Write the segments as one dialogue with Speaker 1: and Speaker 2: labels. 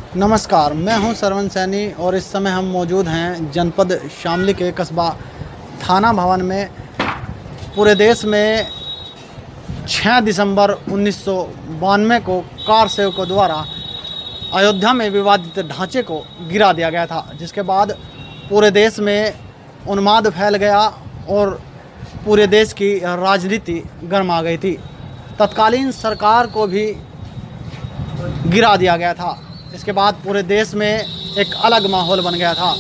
Speaker 1: नमस्कार, मैं हूं सरवन सैनी और इस समय हम मौजूद हैं जनपद शामली के कस्बा थाना भवन में। पूरे देश में 6 दिसंबर 1992 को कार सेवकों द्वारा अयोध्या में विवादित ढांचे को गिरा दिया गया था, जिसके बाद पूरे देश में उन्माद फैल गया और पूरे देश की राजनीति गर्मा गई थी। तत्कालीन सरकार को भी गिरा दिया गया था। इसके बाद पूरे देश में एक अलग माहौल बन गया था।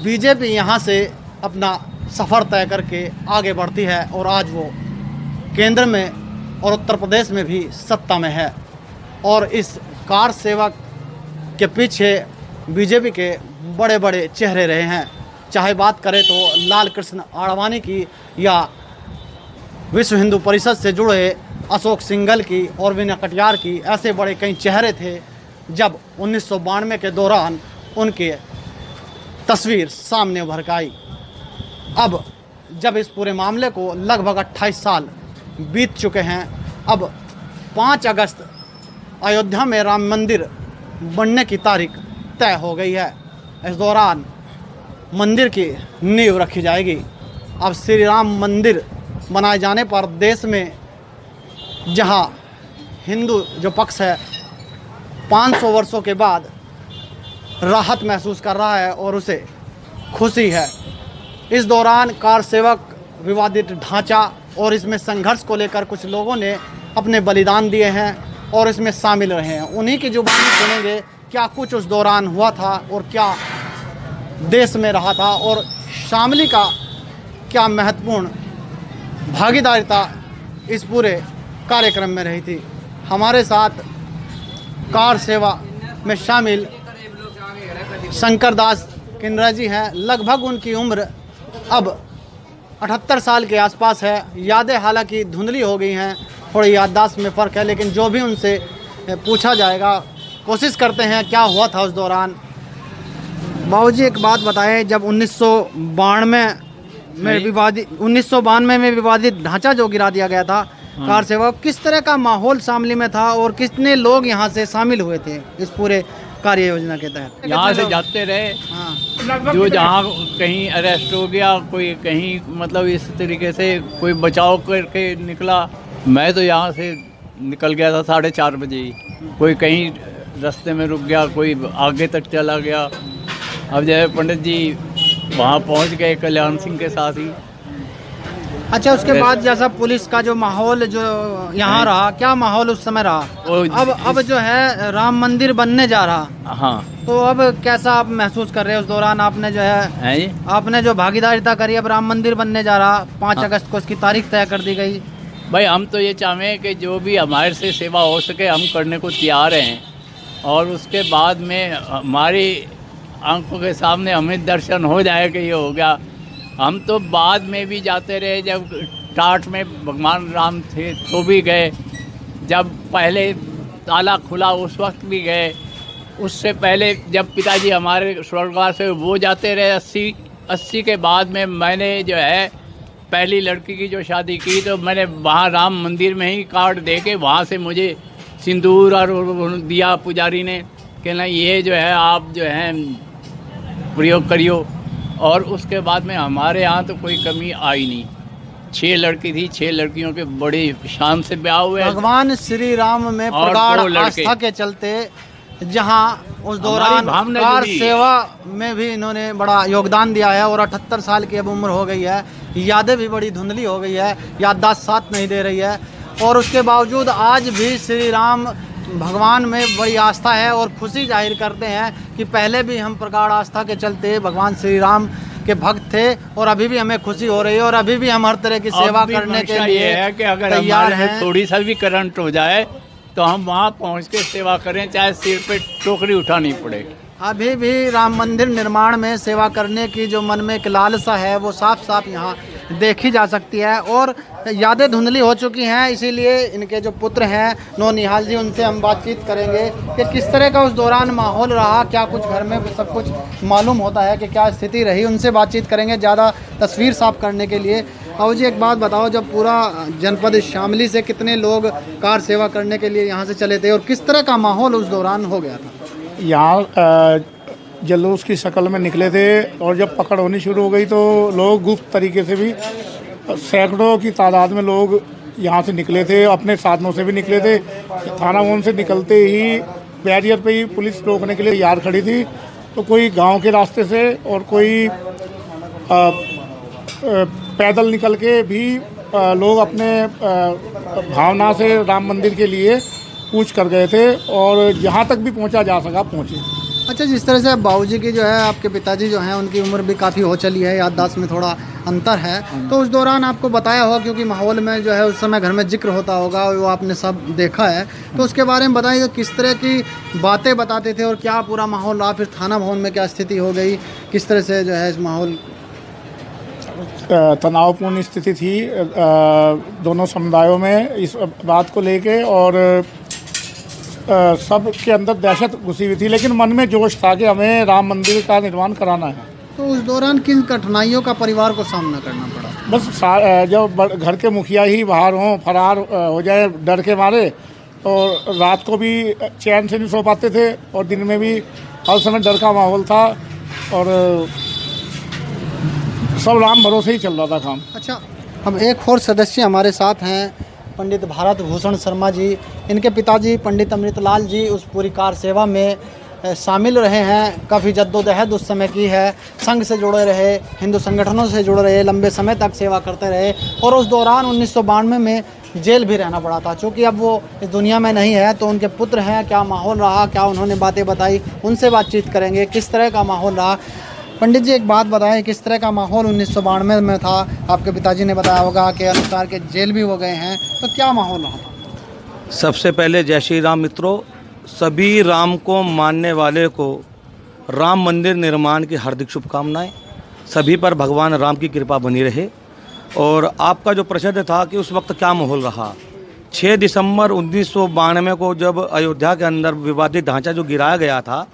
Speaker 1: बीजेपी यहाँ से अपना सफ़र तय करके आगे बढ़ती है और आज वो केंद्र में और उत्तर प्रदेश में भी सत्ता में है। और इस कार सेवक के पीछे बीजेपी के बड़े बड़े चेहरे रहे हैं। चाहे बात करें तो लाल कृष्ण आडवाणी की या विश्व हिंदू परिषद से जुड़े अशोक सिंघल की और वीना कटियार की, ऐसे बड़े कई चेहरे थे जब 1992 के दौरान उनके तस्वीर सामने उभर के आई। अब जब इस पूरे मामले को लगभग 28 साल बीत चुके हैं, अब 5 अगस्त अयोध्या में राम मंदिर बनने की तारीख तय हो गई है। इस दौरान मंदिर की नींव रखी जाएगी। अब श्री राम मंदिर बनाए जाने पर देश में जहां हिंदू जो पक्ष है 500 वर्षों के बाद राहत महसूस कर रहा है और उसे खुशी है। इस दौरान कार सेवक विवादित ढांचा और इसमें संघर्ष को लेकर कुछ लोगों ने अपने बलिदान दिए हैं और इसमें शामिल रहे हैं। उन्हीं की जुबानी सुनेंगे क्या कुछ उस दौरान हुआ था और क्या देश में रहा था और शामली का क्या महत्वपूर्ण भागीदारिता इस पूरे कार्यक्रम में रही थी। हमारे साथ कार सेवा में शामिल शंकर दास किन्नरा जी हैं। लगभग उनकी उम्र अब 78 साल के आसपास है। यादें हालांकि धुंधली हो गई हैं, थोड़ी याददाश्त में फ़र्क है, लेकिन जो भी उनसे पूछा जाएगा, कोशिश करते हैं क्या हुआ था उस दौरान। बाबूजी एक बात बताएं, जब 1992 में विवादित ढांचा जो गिरा दिया गया था कार सेवा, किस तरह का माहौल शामली में था और कितने लोग यहाँ से शामिल हुए थे इस पूरे कार्य योजना के तहत?
Speaker 2: यहाँ से जाते रहे,
Speaker 1: हाँ,
Speaker 2: जो जहाँ कहीं अरेस्ट हो गया, कोई कहीं मतलब इस तरीके से कोई बचाव करके निकला। मैं तो यहाँ से निकल गया था 4:30 बजे ही। कोई कहीं रास्ते में रुक गया, कोई आगे तक चला गया। अब जैसे पंडित जी वहाँ पहुँच गए कल्याण सिंह के साथ ही।
Speaker 1: अच्छा, उसके बाद जैसा पुलिस का जो माहौल जो यहाँ रहा, क्या माहौल उस समय रहा? अब जो है राम मंदिर बनने जा रहा,
Speaker 2: हाँ,
Speaker 1: तो अब कैसा आप महसूस कर रहे हैं? उस दौरान आपने जो है आपने जो भागीदारिता करी, अब राम मंदिर बनने जा रहा, 5 अगस्त को इसकी तारीख तय कर दी गई।
Speaker 2: भाई हम तो ये चाहें कि जो भी हमारे से सेवा हो सके हम करने को तैयार हैं, और उसके बाद में हमारी आंखों के सामने हमें दर्शन हो जाए कि ये हो गया। हम तो बाद में भी जाते रहे, जब टाट में भगवान राम थे तो भी गए, जब पहले ताला खुला उस वक्त भी गए, उससे पहले जब पिताजी हमारे स्वर्गवास से वो जाते रहे 80 के बाद में मैंने जो है पहली लड़की की जो शादी की, तो मैंने वहाँ राम मंदिर में ही कार्ड दे के वहाँ से मुझे सिंदूर और दिया पुजारी ने, कहना ये जो है आप जो है प्रयोग करियो। और उसके बाद में हमारे यहाँ तो कोई कमी आई नहीं। 6 लड़की थी, 6 लड़कियों के बड़े शान से ब्याह हुए।
Speaker 1: भगवान श्री राम में प्रगाढ़ आस्था के चलते जहाँ उस दौरान कार सेवा में भी इन्होंने बड़ा योगदान दिया है और 78 साल की अब उम्र हो गई है। यादें भी बड़ी धुंधली हो गई है, याददाश्त साथ नहीं दे रही है, और उसके बावजूद आज भी श्री राम भगवान में बड़ी आस्था है और खुशी जाहिर करते हैं कि पहले भी हम प्रगाढ़ आस्था के चलते भगवान श्री राम के भक्त थे और अभी भी हमें खुशी हो रही है और अभी भी हम हर तरह की सेवा करने के लिए
Speaker 2: है कि अगर तैयार हैं। थोड़ी सा भी करंट हो जाए तो हम वहाँ पहुँच के सेवा करें, चाहे सिर पे टोकरी उठानी पड़े।
Speaker 1: अभी भी राम मंदिर निर्माण में सेवा करने की जो मन में एक लालसा है वो साफ साफ यहाँ देखी जा सकती है और यादें धुंधली हो चुकी हैं। इसीलिए इनके जो पुत्र हैं नौनिहाल जी, उनसे हम बातचीत करेंगे कि किस तरह का उस दौरान माहौल रहा, क्या कुछ घर में सब कुछ मालूम होता है कि क्या स्थिति रही, उनसे बातचीत करेंगे ज़्यादा तस्वीर साफ करने के लिए। और जी एक बात बताओ, जब पूरा जनपद शामली से कितने लोग कार सेवा करने के लिए यहाँ से चले थे और किस तरह का माहौल उस दौरान हो गया था?
Speaker 3: यहाँ जलूस की शक्ल में निकले थे और जब पकड़ होनी शुरू हो गई तो लोग गुप्त तरीके से भी सैकड़ों की तादाद में लोग यहाँ से निकले थे, अपने साधनों से भी निकले थे। थाना भवन से निकलते ही बैरियर पे ही पुलिस रोकने के लिए तैयार खड़ी थी, तो कोई गांव के रास्ते से और कोई पैदल निकल के भी लोग अपने भावना से राम मंदिर के लिए कूच कर गए थे और जहाँ तक भी पहुँचा जा सका पहुँचे।
Speaker 1: अच्छा, जिस तरह से बाबूजी की जो है, आपके पिताजी जो हैं, उनकी उम्र भी काफ़ी हो चली है, याददाश्त में थोड़ा अंतर है, तो उस दौरान आपको बताया होगा, क्योंकि माहौल में जो है उस समय घर में जिक्र होता होगा, वो आपने सब देखा है, तो उसके बारे में बताइए किस तरह की बातें बताते थे और क्या पूरा माहौल रहा, फिर थाना भवन में क्या स्थिति हो गई, किस तरह से जो है इस माहौल।
Speaker 3: तनावपूर्ण स्थिति थी दोनों समुदायों में इस बात को लेके, और सब के अंदर दहशत घुसी हुई थी, लेकिन मन में जोश था कि हमें राम मंदिर का निर्माण कराना है।
Speaker 1: तो उस दौरान किन कठिनाइयों का परिवार को सामना करना पड़ा?
Speaker 3: बस जब घर के मुखिया ही बाहर हों, फरार हो जाए डर के मारे, और रात को भी चैन से नहीं सो पाते थे और दिन में भी हर समय डर का माहौल था, और सब राम भरोसे ही चल रहा था काम।
Speaker 1: अच्छा, हम एक और सदस्य हमारे साथ हैं, पंडित भारत भूषण शर्मा जी। इनके पिताजी पंडित अमृतलाल जी उस पूरी कार सेवा में शामिल रहे हैं, काफ़ी जद्दोजहद उस समय की है, संघ से जुड़े रहे, हिंदू संगठनों से जुड़े रहे, लंबे समय तक सेवा करते रहे, और उस दौरान 1992 में जेल भी रहना पड़ा था। चूँकि अब वो इस दुनिया में नहीं है, तो उनके पुत्र हैं, क्या माहौल रहा, क्या उन्होंने बातें बताई, उनसे बातचीत करेंगे, किस तरह का माहौल रहा। पंडित जी, एक बात बताएं, किस तरह का माहौल 1992 में था? आपके पिताजी ने बताया होगा कि अनुसार के जेल भी हो गए हैं, तो क्या माहौल रहा था?
Speaker 4: सबसे पहले जय श्री राम मित्रों, सभी राम को मानने वाले को राम मंदिर निर्माण की हार्दिक शुभकामनाएं। सभी पर भगवान राम की कृपा बनी रहे। और आपका जो प्रश्न था कि उस वक्त क्या माहौल रहा, 6 दिसंबर 1992 को जब अयोध्या के अंदर विवादित ढांचा जो गिराया गया था,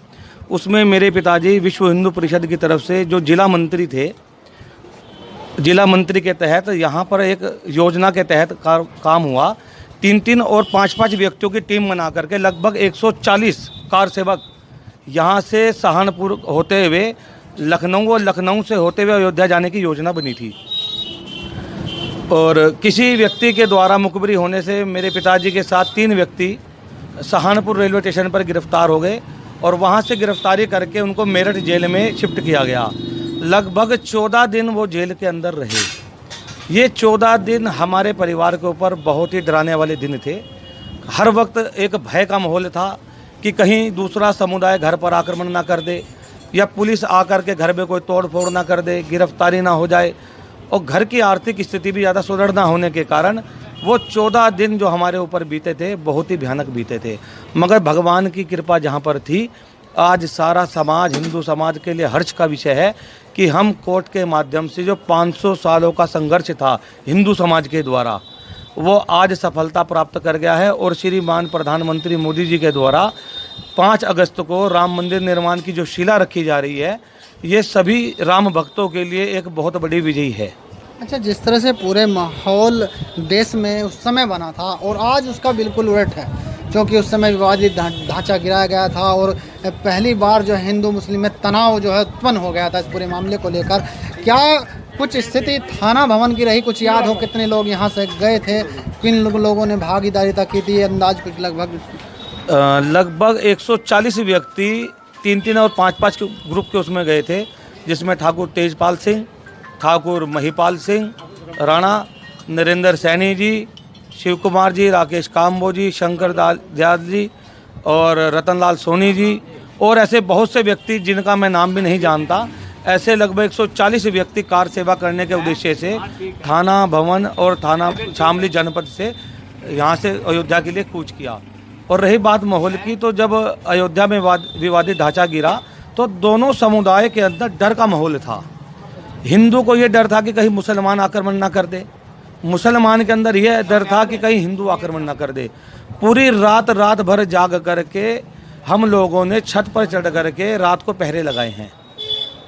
Speaker 4: उसमें मेरे पिताजी विश्व हिंदू परिषद की तरफ से जो जिला मंत्री थे, जिला मंत्री के तहत यहाँ पर एक योजना के तहत काम हुआ। 3-3 और 5-5 व्यक्तियों की टीम बना करके लगभग 140 कार सेवक यहाँ से सहारनपुर होते हुए लखनऊ और लखनऊ से होते हुए अयोध्या जाने की योजना बनी थी। और किसी व्यक्ति के द्वारा मुखबिरी होने से मेरे पिताजी के साथ 3 व्यक्ति सहारनपुर रेलवे स्टेशन पर गिरफ्तार हो गए और वहाँ से गिरफ्तारी करके उनको मेरठ जेल में शिफ्ट किया गया। लगभग 14 दिन वो जेल के अंदर रहे। ये 14 दिन हमारे परिवार के ऊपर बहुत ही डराने वाले दिन थे। हर वक्त एक भय का माहौल था कि कहीं दूसरा समुदाय घर पर आक्रमण ना कर दे, या पुलिस आकर के घर में कोई तोड़ फोड़ ना कर दे, गिरफ्तारी ना हो जाए। और घर की आर्थिक स्थिति भी ज़्यादा सुदृढ़ ना होने के कारण वो 14 दिन जो हमारे ऊपर बीते थे बहुत ही भयानक बीते थे। मगर भगवान की कृपा जहाँ पर थी, आज सारा समाज, हिंदू समाज के लिए हर्ष का विषय है कि हम कोर्ट के माध्यम से जो 500 सालों का संघर्ष था हिंदू समाज के द्वारा, वो आज सफलता प्राप्त कर गया है। और श्रीमान प्रधानमंत्री मोदी जी के द्वारा 5 अगस्त को राम मंदिर निर्माण की जो शिला रखी जा रही है, ये सभी राम भक्तों के लिए एक बहुत बड़ी विजयी है।
Speaker 1: अच्छा, जिस तरह से पूरे माहौल देश में उस समय बना था और आज उसका बिल्कुल उलट है, क्योंकि उस समय विवादित ढांचा गिराया गया था और पहली बार जो हिंदू मुस्लिम में तनाव जो है उत्पन्न हो गया था इस पूरे मामले को लेकर। क्या कुछ स्थिति थाना भवन की रही, कुछ याद हो कितने लोग यहाँ से गए थे, किन लोगों ने भागीदारिता की थी, अंदाज कुछ?
Speaker 4: लगभग 140 व्यक्ति 3-3 और 5-5 ग्रुप के उसमें गए थे, जिसमें ठाकुर तेजपाल सिंह, ठाकुर महिपाल सिंह राणा, नरेंद्र सैनी जी, शिव कुमार जी, राकेश काम्बो जी, शंकर दयाल जी और रतनलाल सोनी जी, और ऐसे बहुत से व्यक्ति जिनका मैं नाम भी नहीं जानता। ऐसे लगभग 140 व्यक्ति कार सेवा करने के उद्देश्य से थाना भवन और थाना शामली जनपद से यहाँ से अयोध्या के लिए कूच किया। और रही बात माहौल की, तो जब अयोध्या में विवादित ढांचा गिरा तो दोनों समुदाय के अंदर डर का माहौल था। हिंदू को ये डर था कि कहीं मुसलमान आक्रमण ना कर दे, मुसलमान के अंदर यह डर था कि कहीं हिंदू आक्रमण ना कर दे। पूरी रात भर जाग करके हम लोगों ने छत पर चढ़ करके रात को पहरे लगाए हैं।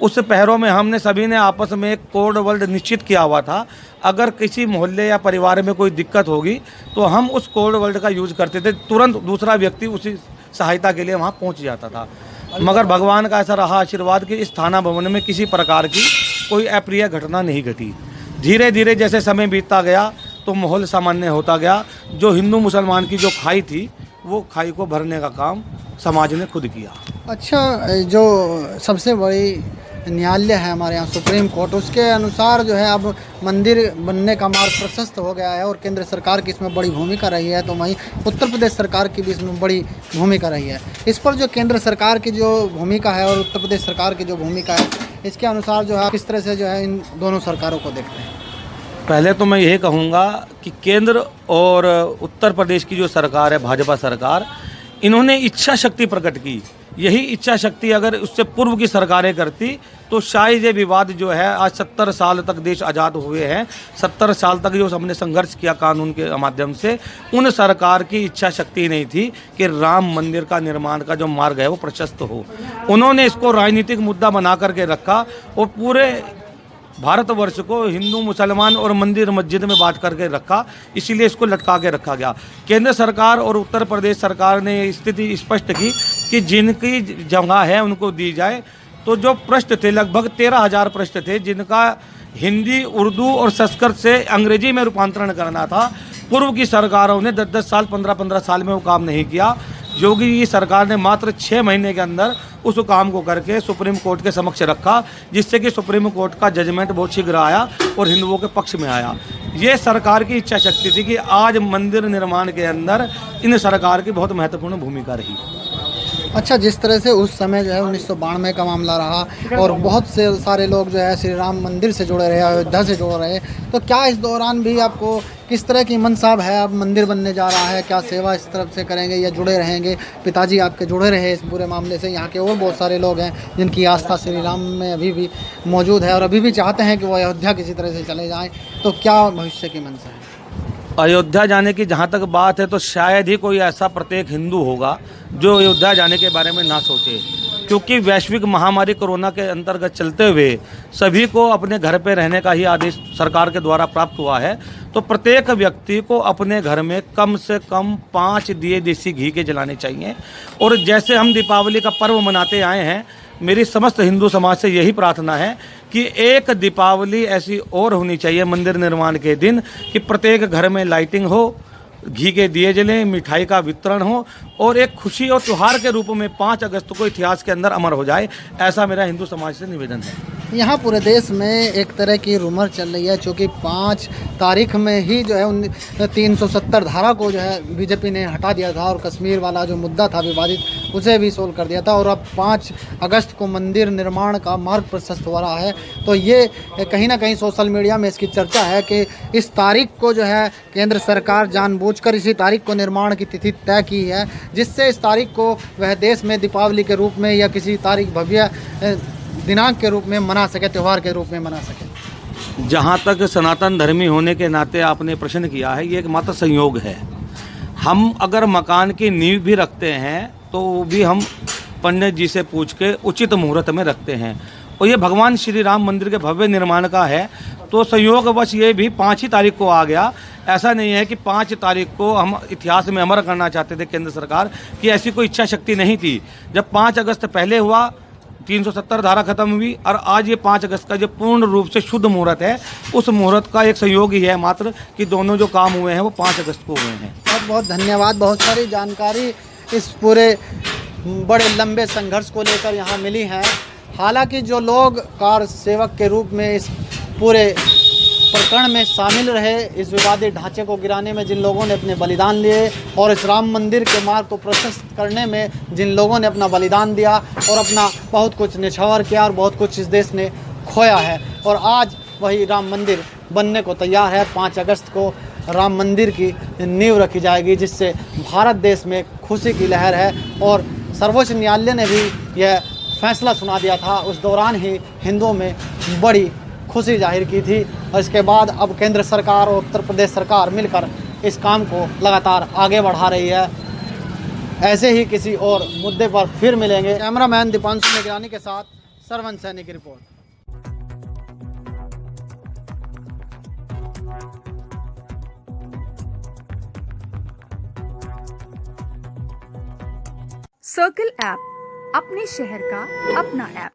Speaker 4: उस पहरों में हमने सभी ने आपस में एक कोड वर्ड निश्चित किया हुआ था, अगर किसी मोहल्ले या परिवार में कोई दिक्कत होगी तो हम उस कोड वर्ड का यूज करते थे, तुरंत दूसरा व्यक्ति उसी सहायता के लिए वहाँ पहुँच जाता था। मगर भगवान का ऐसा रहा आशीर्वाद कि इस थाना भवन में किसी प्रकार की कोई अप्रिय घटना नहीं घटी। धीरे धीरे जैसे समय बीतता गया तो माहौल सामान्य होता गया। जो हिंदू मुसलमान की जो खाई थी वो खाई को भरने का काम समाज ने खुद किया।
Speaker 1: अच्छा, जो सबसे बड़ी न्यायालय है हमारे यहाँ सुप्रीम कोर्ट, उसके अनुसार जो है अब मंदिर बनने का मार्ग प्रशस्त हो गया है और केंद्र सरकार की इसमें बड़ी भूमिका रही है, तो वहीं उत्तर प्रदेश सरकार की भी इसमें बड़ी भूमिका रही है। इस पर जो केंद्र सरकार की जो भूमिका है और उत्तर प्रदेश सरकार की जो भूमिका है, इसके अनुसार जो है किस तरह से जो है इन दोनों सरकारों को देखते हैं?
Speaker 4: पहले तो मैं यही कहूँगा कि केंद्र और उत्तर प्रदेश की जो सरकार है, भाजपा सरकार, इन्होंने इच्छा शक्ति प्रकट की। यही इच्छा शक्ति अगर उससे पूर्व की सरकारें करती तो शायद ये विवाद जो है, आज 70 साल तक देश आज़ाद हुए हैं, 70 साल तक जो हमने संघर्ष किया कानून के माध्यम से, उन सरकार की इच्छा शक्ति नहीं थी कि राम मंदिर का निर्माण का जो मार्ग है वो प्रशस्त हो। उन्होंने इसको राजनीतिक मुद्दा बना करके रखा और पूरे भारतवर्ष को हिंदू मुसलमान और मंदिर मस्जिद में बांट करके रखा, इसीलिए इसको लटका के रखा गया। केंद्र सरकार और उत्तर प्रदेश सरकार ने स्थिति स्पष्ट की कि जिनकी जगह है उनको दी जाए। तो जो पृष्ठ थे, लगभग 13,000 पृष्ठ थे, जिनका हिंदी, उर्दू और संस्कृत से अंग्रेजी में रूपांतरण करना था, पूर्व की सरकारों ने 10-10 साल, 15-15 साल में वो काम नहीं किया। योगी की सरकार ने मात्र 6 महीने के अंदर उस काम को करके सुप्रीम कोर्ट के समक्ष रखा, जिससे कि सुप्रीम कोर्ट का जजमेंट बहुत शीघ्र आया और हिंदुओं के पक्ष में आया। ये सरकार की इच्छा शक्ति थी कि आज मंदिर निर्माण के अंदर इन सरकार की बहुत महत्वपूर्ण भूमिका रही।
Speaker 1: अच्छा, जिस तरह से उस समय जो है 1992 का मामला रहा और बहुत से सारे लोग जो है श्री राम मंदिर से जुड़े रहे, अयोध्या से जुड़े रहे, तो क्या इस दौरान भी आपको किस तरह की मनसाब है? अब मंदिर बनने जा रहा है, क्या सेवा इस तरफ से करेंगे या जुड़े रहेंगे? पिताजी आपके जुड़े रहे इस पूरे मामले से, यहाँ के और बहुत सारे लोग हैं जिनकी आस्था श्री राम में अभी भी मौजूद है और अभी भी चाहते हैं कि वो अयोध्या किसी तरह से चले जाएँ, तो क्या भविष्य की मंशा है?
Speaker 4: अयोध्या जाने की जहाँ तक बात है तो शायद ही कोई ऐसा प्रत्येक हिंदू होगा जो अयोध्या जाने के बारे में ना सोचे, क्योंकि वैश्विक महामारी कोरोना के अंतर्गत चलते हुए सभी को अपने घर पे रहने का ही आदेश सरकार के द्वारा प्राप्त हुआ है। तो प्रत्येक व्यक्ति को अपने घर में कम से कम 5 दिए देसी घी के जलाने चाहिए। और जैसे हम दीपावली का पर्व मनाते आए हैं, मेरी समस्त हिंदू समाज से यही प्रार्थना है कि एक दीपावली ऐसी और होनी चाहिए मंदिर निर्माण के दिन कि प्रत्येक घर में लाइटिंग हो, घी के दिए जलें, मिठाई का वितरण हो और एक खुशी और त्यौहार के रूप में 5 अगस्त को इतिहास के अंदर अमर हो जाए। ऐसा मेरा हिंदू समाज से निवेदन है।
Speaker 1: यहाँ पूरे देश में एक तरह की रूमर चल रही है, चूँकि 5 तारीख में ही जो है 370 धारा को जो है बीजेपी ने हटा दिया था और कश्मीर वाला जो मुद्दा था विवादित उसे भी सोल्व कर दिया था और अब 5 अगस्त को मंदिर निर्माण का मार्ग प्रशस्त हो रहा है। तो ये कहीं ना कहीं सोशल मीडिया में इसकी चर्चा है कि इस तारीख को जो है केंद्र सरकार जानबूझकर इसी तारीख को निर्माण की तिथि तय की है, जिससे इस तारीख को वह देश में दीपावली के रूप में या किसी तारीख भव्य दिनांक के रूप में मना सके, त्यौहार के रूप में मना सके।
Speaker 4: जहाँ तक सनातन धर्मी होने के नाते आपने प्रश्न किया है, ये एकमात्र संयोग है। हम अगर मकान की नींव भी रखते हैं तो वो भी हम पंडित जी से पूछ के उचित मुहूर्त में रखते हैं और ये भगवान श्री राम मंदिर के भव्य निर्माण का है। तो संयोगवश ये भी 5 ही तारीख को आ गया। ऐसा नहीं है कि 5 तारीख को हम इतिहास में अमर करना चाहते थे केंद्र सरकार की, ऐसी कोई इच्छा शक्ति नहीं थी। जब 5 अगस्त पहले हुआ, 370 धारा खत्म हुई और आज ये 5 अगस्त का जो पूर्ण रूप से शुद्ध मुहूर्त है, उस मुहूर्त का एक संयोग ही है मात्र कि दोनों जो काम हुए हैं वो 5 अगस्त को हुए हैं।
Speaker 1: बहुत बहुत धन्यवाद। बहुत सारी जानकारी इस पूरे बड़े लंबे संघर्ष को लेकर यहाँ मिली है। हालांकि जो लोग कार सेवक के रूप में इस पूरे प्रकरण में शामिल रहे, इस विवादित ढांचे को गिराने में जिन लोगों ने अपने बलिदान लिए और इस राम मंदिर के मार्ग को प्रशस्त करने में जिन लोगों ने अपना बलिदान दिया और अपना बहुत कुछ निछावर किया और बहुत कुछ इस देश ने खोया है, और आज वही राम मंदिर बनने को तैयार है। 5 अगस्त को राम मंदिर की नींव रखी जाएगी, जिससे भारत देश में खुशी की लहर है। और सर्वोच्च न्यायालय ने भी यह फैसला सुना दिया था, उस दौरान ही हिंदुओं में बड़ी खुशी जाहिर की थी। और इसके बाद अब केंद्र सरकार और उत्तर प्रदेश सरकार मिलकर इस काम को लगातार आगे बढ़ा रही है। ऐसे ही किसी और मुद्दे पर फिर मिलेंगे। कैमरामैन दीपांशु निगरानी के साथ सरवन सैनी की रिपोर्ट।
Speaker 5: सर्कल ऐप अपने शहर का अपना ऐप।